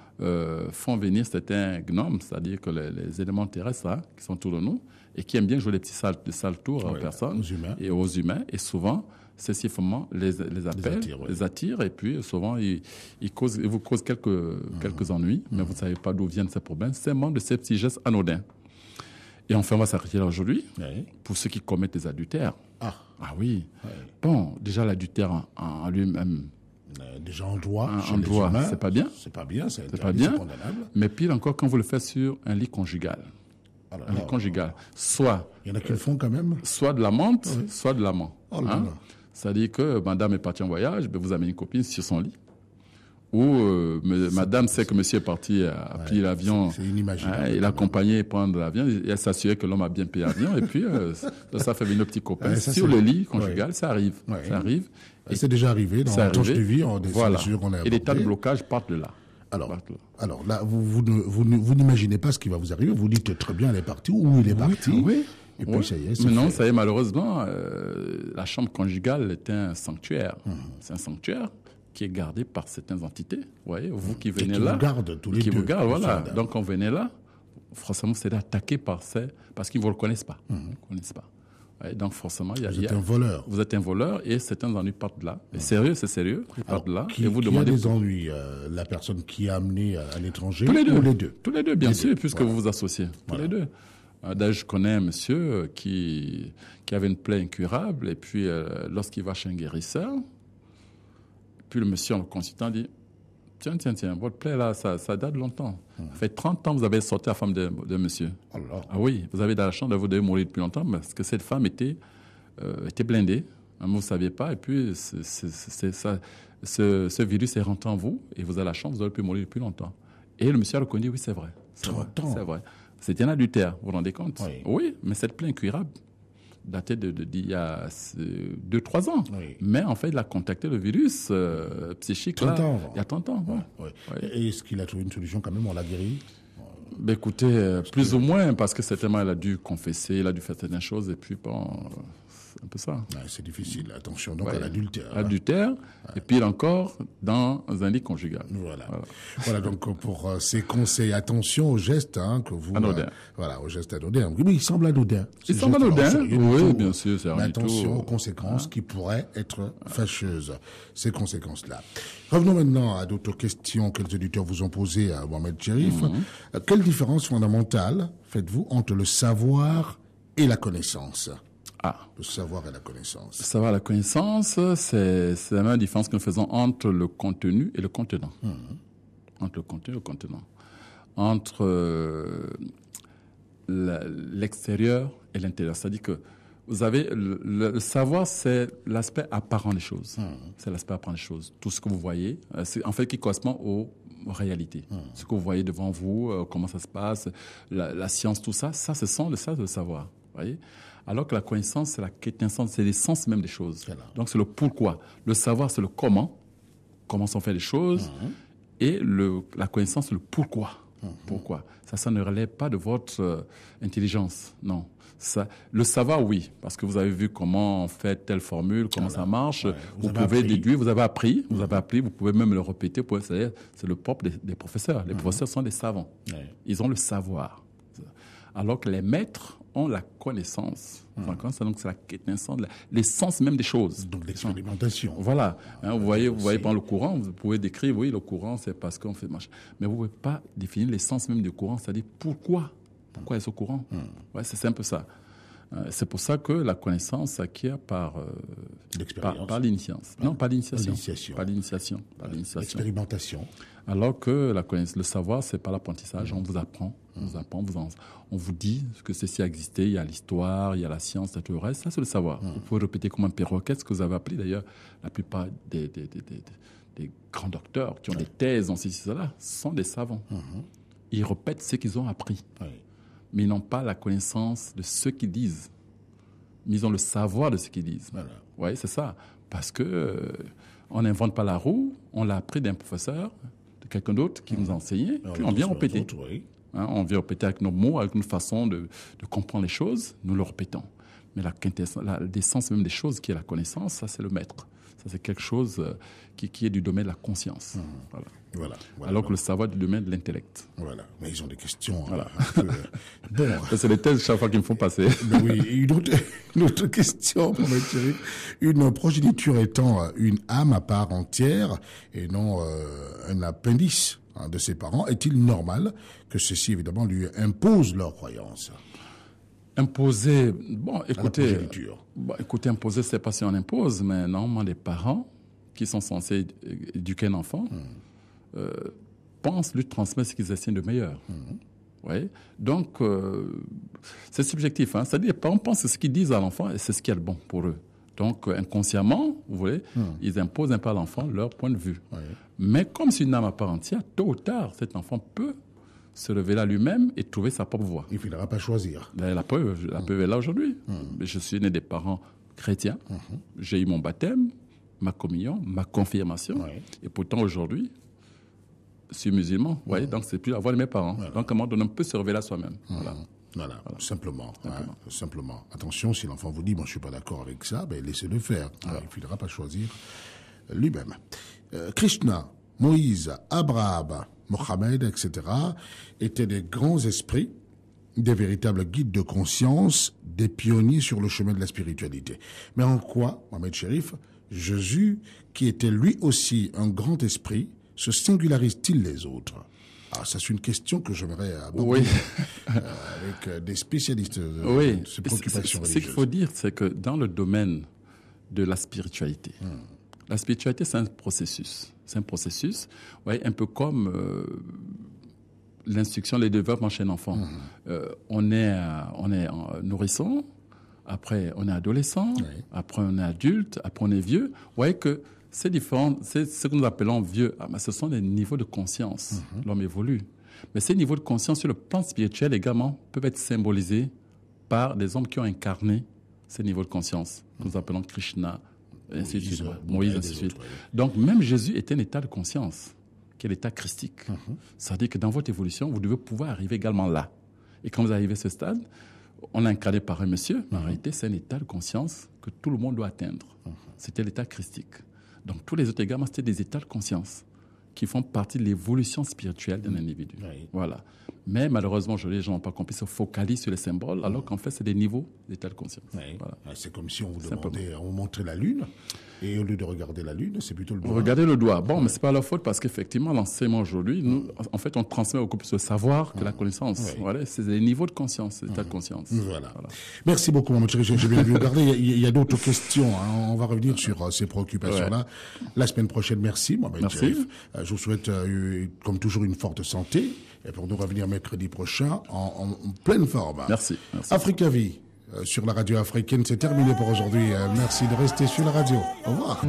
font venir certains gnomes, c'est-à-dire que les éléments terrestres qui sont autour de nous, et qui aiment bien jouer les petits sales tours aux personnes aux humains. Et souvent, ces sifflements les appellent, les attirent, et puis souvent, ils vous causent quelques ennuis, mais vous ne savez pas d'où viennent ces problèmes, seulement de ces petits gestes anodins. Et enfin, on va s'arrêter là aujourd'hui, pour ceux qui commettent des adultères. Ah oui. Bon, déjà, l'adultère en lui-même... Déjà en droit, c'est pas bien. C'est pas bien, c'est condamnable. Mais pire encore, quand vous le faites sur un lit conjugal. Un lit conjugal. Soit... Il y en a qui le font quand même. Soit de l'amante, soit de l'amant. C'est-à-dire que madame est partie en voyage, ben vous amenez une copine sur son lit. Ou madame sait que monsieur est parti à plier l'avion. C'est inimaginable. Il accompagnait prendre l'avion, et elle s'assurait que l'homme a bien payé l'avion, et puis ça fait venir nos petits copains sur le lit conjugal. Ça arrive. Ça arrive. Et c'est déjà arrivé dans la tranche de vie. Voilà. Et les tas de blocages partent de là. Alors là, vous n'imaginez pas ce qui va vous arriver. Vous dites très bien, elle est partie, ou il est parti. Et puis ça y est, mais non, ça y est, malheureusement, la chambre conjugale est un sanctuaire. C'est un sanctuaire qui est gardé par certaines entités. Vous voyez, vous qui venez qui là. Vous gardent tous les deux. Qui vous gardent, voilà. Donc, on venait là, forcément, c'est attaqué parce qu'ils ne vous reconnaissent pas. Connaissent pas. Ouais, donc, forcément, vous êtes un voleur. Vous êtes un voleur, et certains ennuis partent de là. Et sérieux, c'est sérieux. Ils partent de là. Et vous demandez. Qui a des ennuis? La personne qui est amenée à l'étranger? Tous les deux. Ou les deux? Tous les deux, bien sûr, puisque vous vous associez. Tous les deux. D'ailleurs, je connais un monsieur qui avait une plaie incurable, et puis lorsqu'il va chez un guérisseur, puis le monsieur en le consultant dit « Tiens, votre plaie là, ça date de longtemps. Ça fait 30 ans que vous avez sorti la femme de monsieur. Alors. Ah oui, vous avez de la chance de vous devez mourir depuis longtemps, parce que cette femme était blindée. Vous ne saviez pas, et puis ce virus est rentré en vous, et vous avez la chance, vous auriez pu mourir depuis longtemps. » Et le monsieur a reconnu, oui, c'est vrai. C'est vrai. C'était un adultère, vous vous rendez compte? Oui, mais cette plaie incurable datait d'il y a 2-3 ans. Oui. Mais en fait, il a contacté le virus psychique là, il y a 30 ans. Ouais. Et est-ce qu'il a trouvé une solution quand même? On l'a guéri? Ben écoutez, plus ou moins, parce que certainement, il a dû confesser, il a dû faire certaines choses, et puis bon, c'est un peu ça. C'est difficile. Attention donc à l'adultère. Adultère, et puis encore dans un lit conjugal. Voilà donc pour ces conseils, attention aux gestes que vous... Anodin. Aux gestes anodins. Oui, il semble anodin. Il semble anodin, oui, bien sûr. Mais attention aux conséquences qui pourraient être fâcheuses, ces conséquences-là. Revenons maintenant à d'autres questions que les auditeurs vous ont posées à Mohamed Cherif. Quelle différence fondamentale faites-vous entre le savoir et la connaissance? Le savoir et la connaissance. Le savoir et la connaissance, c'est la même différence que nous faisons entre le contenu et le contenant. Entre le contenu et le contenant. Entre l'extérieur et l'intérieur. C'est-à-dire que vous avez le savoir, c'est l'aspect apparent des choses. C'est l'aspect apparent des choses. Tout ce que vous voyez, c'est en fait qui correspond aux réalités. Ce que vous voyez devant vous, comment ça se passe, la science, tout ça, ce sont le savoir. Voyez. Alors que la connaissance, c'est la quintessence, c'est l'essence même des choses. Donc c'est le pourquoi. Le savoir, c'est le comment sont faites les choses, et la connaissance, c'est le pourquoi. Pourquoi. Ça ne relève pas de votre intelligence, non. Le savoir, oui, parce que vous avez vu comment on fait telle formule, comment ça marche. Vous pouvez déduire, vous avez appris, vous pouvez même le répéter. C'est le propre des professeurs. Les professeurs sont des savants. Ils ont le savoir. Alors que les maîtres ont la connaissance. Donc c'est la quintessence, l'essence même des choses. Donc l'expérimentation. Voilà. Vous voyez par le courant, vous pouvez décrire, oui, le courant, c'est parce qu'on fait machin. Mais vous ne pouvez pas définir l'essence même du courant, c'est-à-dire pourquoi est ce courant. C'est un peu ça. C'est pour ça que la connaissance s'acquiert par l'initiation. Non, pas l'initiation. Par l'initiation. L'expérimentation. Alors que le savoir, c'est par l'apprentissage. On vous apprend, on vous dit que ceci a existé, il y a l'histoire, il y a la science, tout le reste. Ça, c'est le savoir. Vous pouvez répéter comme un perroquet ce que vous avez appris. D'ailleurs, la plupart des grands docteurs qui ont des thèses dans ceci, cela, sont des savants. Ils répètent ce qu'ils ont appris. Mais ils n'ont pas la connaissance de ce qu'ils disent. Mais ils ont le savoir de ce qu'ils disent. Oui, c'est ça. Parce que on n'invente pas la roue, on l'a appris d'un professeur, de quelqu'un d'autre qui nous a enseigné, puis on vient répéter. On vient répéter avec nos mots, avec notre façon de comprendre les choses, nous le répétons. Mais l'essence même des choses, qui est la connaissance, ça c'est le maître. Ça c'est quelque chose qui est du domaine de la conscience. Voilà. Alors que le savoir est du domaine de l'intellect. Voilà. Mais ils ont des questions. Bon. C'est les thèses chaque fois qu'ils me font passer. Oui. Une autre question, une progéniture étant une âme à part entière et non un appendice de ses parents, est-il normal que ceux-ci, évidemment, lui imposent leurs croyances? Imposer, écoutez, imposer, c'est pas si on impose, mais normalement, les parents qui sont censés éduquer un enfant pensent lui transmettre ce qu'ils estiment de meilleur. Ouais. Donc, c'est subjectif. C'est-à-dire, les parents pensent que ce qu'ils disent à l'enfant, et c'est ce qui est le bon pour eux. Donc, inconsciemment, vous voyez, ils imposent un peu à l'enfant leur point de vue. Mais comme c'est une âme à part entière, tôt ou tard, cet enfant peut se révéler à lui-même et trouver sa propre voie. Il ne finira pas choisir. La preuve est là aujourd'hui. Je suis né des parents chrétiens. J'ai eu mon baptême, ma communion, ma confirmation. Et pourtant, aujourd'hui, je suis musulman. Donc, c'est plus la voie de mes parents. Donc, à un moment donné, on peut se révéler à soi-même. Voilà. Simplement. Attention, si l'enfant vous dit, moi, je suis pas d'accord avec ça, laissez-le faire. Il ne finira pas choisir lui-même. Krishna, Moïse, Abraham, Mohammed, etc., étaient des grands esprits, des véritables guides de conscience, des pionniers sur le chemin de la spiritualité. Mais en quoi, Mohamed Cherif, Jésus, qui était lui aussi un grand esprit, se singularise-t-il les autres? Ah, ça, c'est une question que j'aimerais aborder avec des spécialistes de ces préoccupations religieuses. Ce qu'il faut dire, c'est que dans le domaine de la spiritualité, la spiritualité, c'est un processus. C'est un processus, un peu comme l'instruction, les développements chez un enfant. On est nourrisson, après on est adolescent, après on est adulte, après on est vieux. Vous voyez que c'est différent, c'est ce que nous appelons vieux. Ce sont des niveaux de conscience. L'homme évolue. Mais ces niveaux de conscience sur le plan spirituel également peuvent être symbolisés par des hommes qui ont incarné ces niveaux de conscience, que nous appelons Krishna, ainsi de suite, Moïse, ainsi de suite. Donc même Jésus est un état de conscience, qui est l'état christique. C'est-à-dire que dans votre évolution, vous devez pouvoir arriver également là. Et quand vous arrivez à ce stade, on l'a incarné par un monsieur, mais en réalité, c'est un état de conscience que tout le monde doit atteindre. C'était l'état christique. Donc tous les autres également, c'était des états de conscience qui font partie de l'évolution spirituelle d'un individu. Voilà. Mais malheureusement, aujourd'hui, les gens n'ont pas compris, se focalisent sur les symboles, alors qu'en fait, c'est des niveaux d'état de conscience. Voilà. C'est comme si on vous demandait, on vous montrait la Lune, et au lieu de regarder la Lune, c'est plutôt le doigt. Regardez le doigt. Bon, mais c'est pas leur faute, parce qu'effectivement, l'enseignement aujourd'hui, nous, en fait, on transmet beaucoup plus le savoir que la connaissance. Voilà, c'est des niveaux de conscience, d'état de conscience. Voilà. Merci beaucoup, mon chéri. J'ai bien vu regarder. Il y a d'autres questions. On va revenir sur ces préoccupations-là la semaine prochaine. Merci, Mohamed. Merci. Je vous souhaite, comme toujours, une forte santé. Et pour nous revenir mercredi prochain en pleine forme. Merci. Africa Vie sur la radio africaine, c'est terminé pour aujourd'hui. Merci de rester sur la radio. Au revoir.